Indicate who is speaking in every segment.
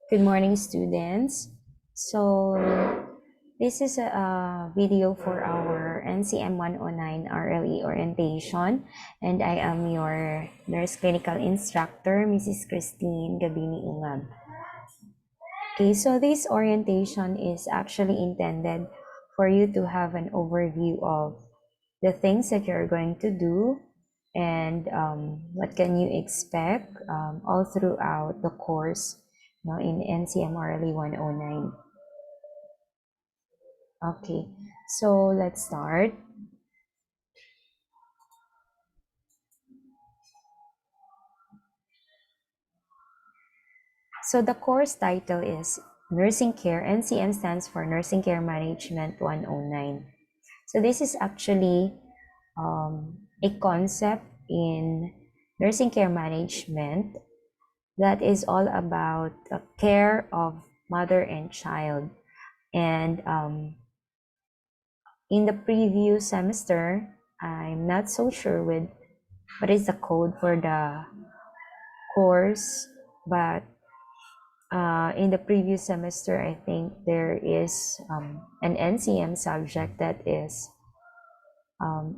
Speaker 1: Good morning, students. So, this is a video for our NCM 109 RLE Orientation, and I am your nurse clinical instructor, Mrs. Christine Gabini Ungab. Okay, so this orientation is actually intended for you to have an overview of the things that you're going to do and what can you expect all throughout the course in NCM RLE 109. Okay, so let's start. So the course title is Nursing Care. NCM stands for Nursing Care Management 109. So this is actually a concept in nursing care management that is all about the care of mother and child. And in the previous semester, I'm not so sure with what is the code for the course, but in the previous semester, I think there is an NCM subject that is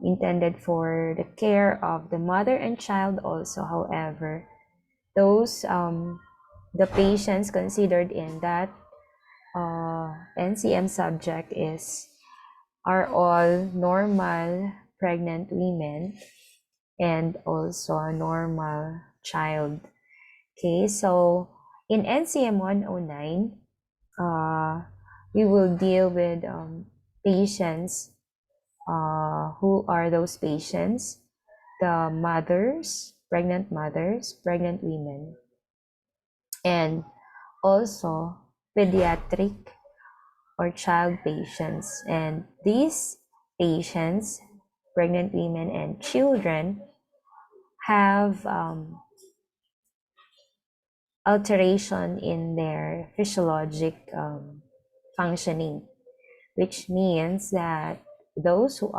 Speaker 1: intended for the care of the mother and child also. However, those the patients considered in that NCM subject are all normal pregnant women and also a normal child. Okay, so in NCM 109, we will deal with patients. Who are those patients? The mothers, pregnant women, and also pediatric or child patients. And these patients, pregnant women and children, have alteration in their physiologic functioning, which means that those who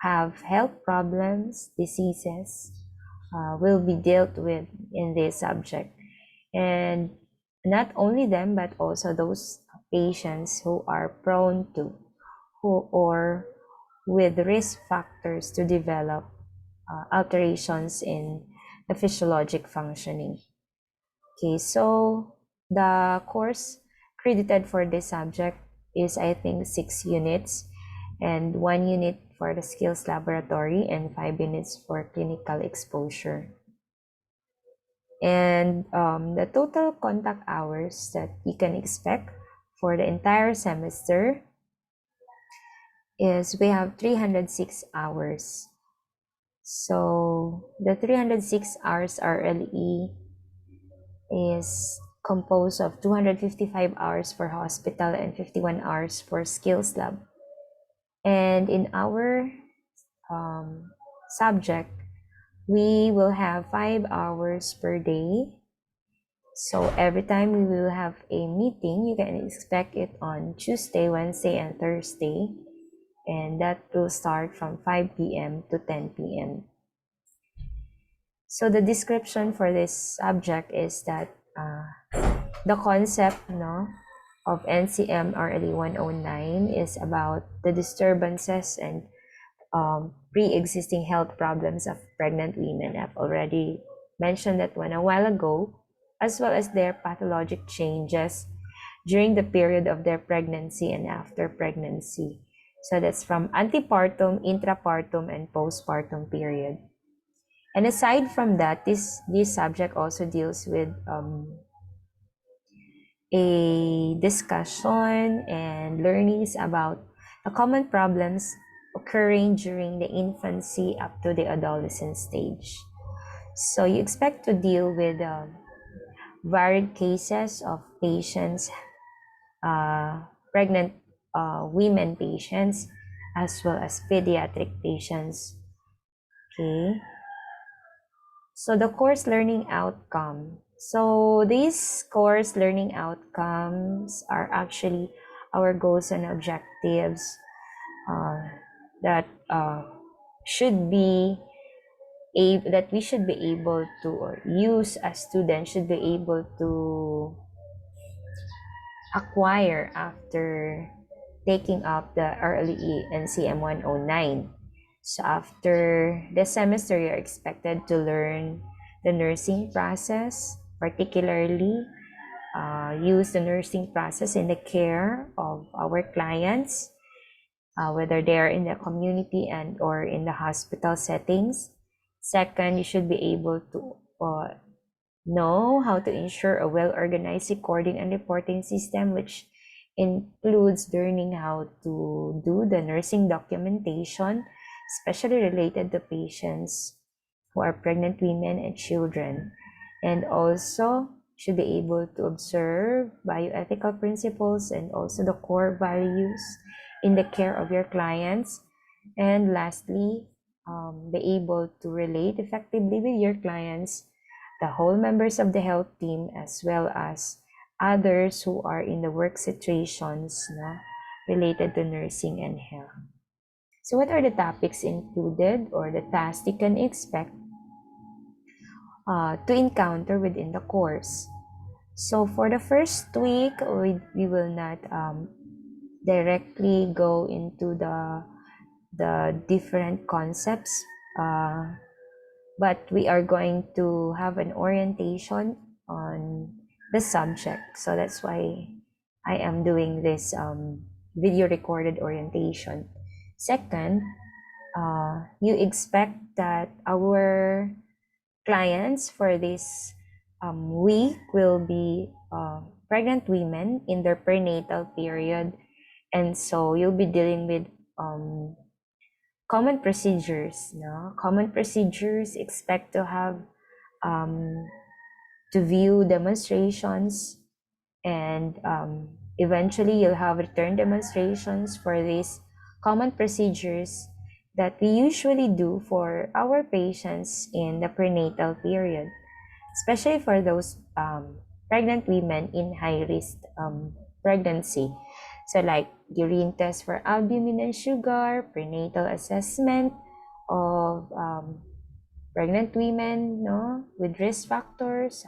Speaker 1: have health problems, diseases, will be dealt with in this subject. And not only them, but also those patients who are prone to, who or with risk factors to develop alterations in the physiologic functioning. Okay, so the course credited for this subject is, I think, 6 units, and 1 unit for the skills laboratory and 5 units for clinical exposure. And the total contact hours that you can expect for the entire semester is we have 306 hours. So the 306 hours RLE is composed of 255 hours for hospital and 51 hours for skills lab. And in our subject, we will have 5 hours per day. So every time we will have a meeting, you can expect it on Tuesday, Wednesday, and Thursday. And that will start from 5 p.m. to 10 p.m. So the description for this subject is that the concept of NCM RLE 109 is about the disturbances and pre-existing health problems of pregnant women. I've already mentioned that one a while ago, as well as their pathologic changes during the period of their pregnancy and after pregnancy. So that's from antepartum, intrapartum, and postpartum period. And aside from that, this subject also deals with a discussion and learnings about the common problems occurring during the infancy up to the adolescent stage. So you expect to deal with varied cases of patients, pregnant women patients, as well as pediatric patients. Okay. So the course learning outcome. So these course learning outcomes are actually our goals and objectives that should be that we should be able to, or use as students should be able to acquire after taking up the RLE NCM 109. So after the semester, you're expected to learn the nursing process, particularly use the nursing process in the care of our clients, whether they are in the community and or in the hospital settings. Second, you should be able to know how to ensure a well-organized recording and reporting system, which includes learning how to do the nursing documentation, especially related to patients who are pregnant women and children. And also should be able to observe bioethical principles and also the core values in the care of your clients. And lastly, be able to relate effectively with your clients, the whole members of the health team, as well as others who are in the work situations related to nursing and health. So what are the topics included or the tasks you can expect to encounter within the course? So for the first week, we will not directly go into the different concepts, but we are going to have an orientation on the subject. So that's why I am doing this video recorded orientation. Second, you expect that our clients for this week will be pregnant women in their prenatal period, and so you'll be dealing with common procedures. Common procedures, expect to have um, to view demonstrations, and eventually you'll have return demonstrations for these common procedures that we usually do for our patients in the prenatal period, especially for those pregnant women in high risk pregnancy. So like urine test for albumin and sugar, prenatal assessment of pregnant women, with risk factors,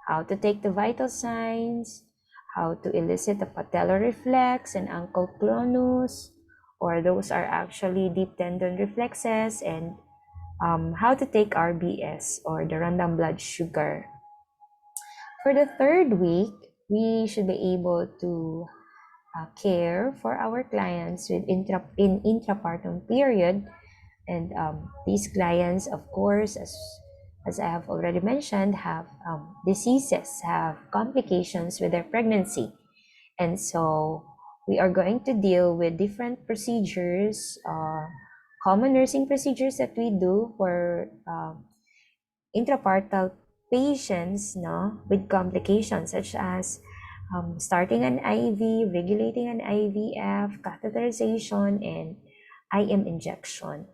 Speaker 1: how to take the vital signs, how to elicit the patellar reflex and ankle clonus, or those are actually deep tendon reflexes, and how to take RBS or the random blood sugar. For the third week, we should be able to care for our clients with in intrapartum period, and these clients, of course, as I have already mentioned, have diseases, have complications with their pregnancy, and so we are going to deal with different procedures, common nursing procedures that we do for intrapartal patients, with complications such as starting an IV, regulating an IVF, catheterization, and IM injection.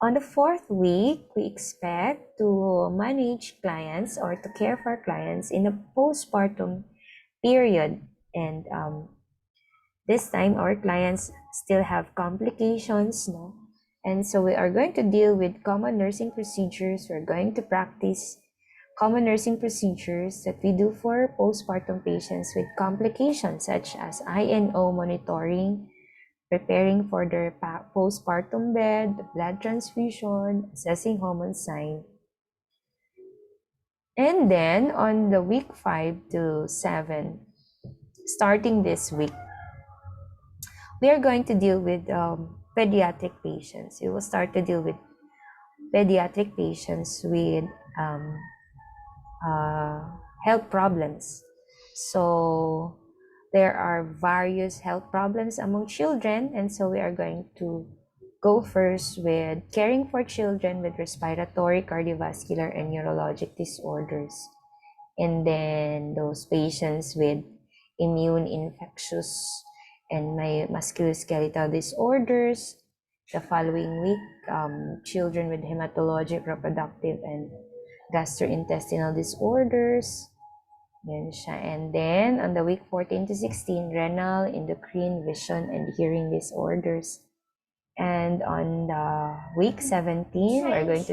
Speaker 1: On the fourth week, we expect to manage clients or to care for clients in the postpartum period. And this time, our clients still have complications, and so we are going to deal with common nursing procedures. We're going to practice common nursing procedures that we do for postpartum patients with complications such as INO monitoring, preparing for their postpartum bed, blood transfusion, assessing hormone sign. And then on the week 5 to 7, starting this week, we are going to deal with pediatric patients. We will start to deal with pediatric patients with um, health problems. So there are various health problems among children, and so we are going to go first with caring for children with respiratory, cardiovascular, and neurologic disorders, and then those patients with immune, infectious, and musculoskeletal disorders. The following week, children with hematologic, reproductive, and gastrointestinal disorders. Yan siya. And then, on the week 14 to 16, renal, endocrine, vision, and hearing disorders. And on the week 17, we're going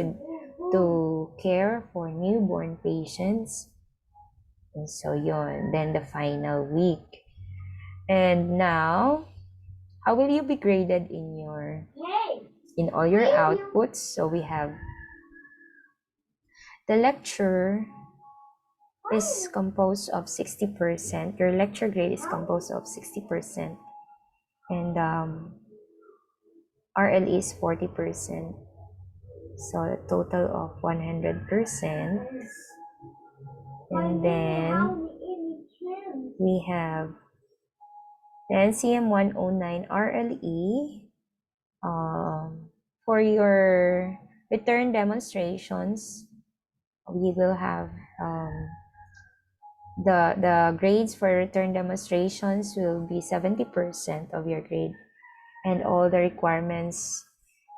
Speaker 1: to care for newborn patients. And so yun, then the final week. And now, how will you be graded in all your outputs? So we have the lecture is composed of 60%. Your lecture grade is composed of 60%. And RLE is 40%. So a total of 100%. And then we have the NCM 109 RLE. For your return demonstrations, we will have the grades for return demonstrations will be 70% of your grade, and all the requirements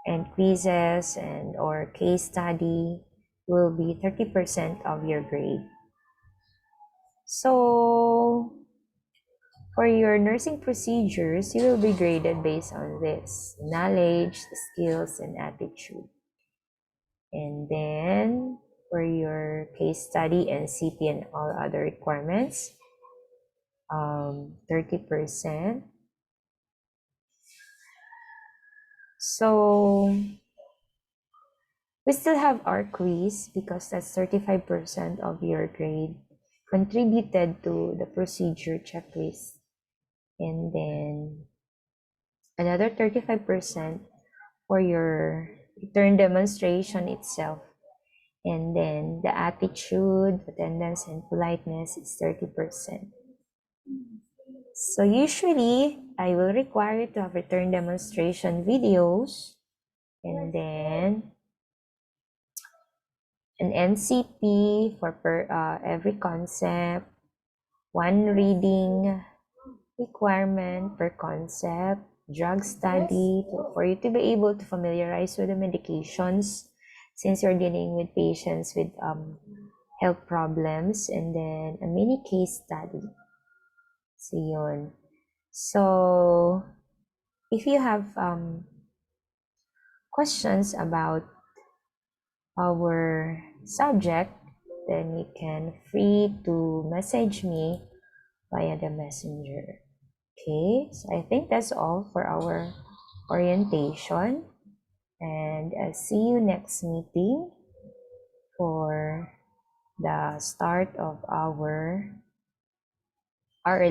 Speaker 1: and quizzes and or case study will be 30% of your grade. So for your nursing procedures, you will be graded based on this knowledge, skills, and attitude. And then for your case study and CP and all other requirements, 30%. So we still have our quiz because that's 35% of your grade contributed to the procedure checklist. And then another 35% for your return demonstration itself. And then the attitude, attendance, and politeness is 30%. So usually, I will require you to have return demonstration videos, and then an NCP for every concept, one reading requirement per concept, drug study for you to be able to familiarize with the medications since you're dealing with patients with health problems, and then a mini case study. So yun. So if you have questions about our subject, then you can free to message me via the messenger. Okay, so I think that's all for our orientation, and I'll see you next meeting for the start of our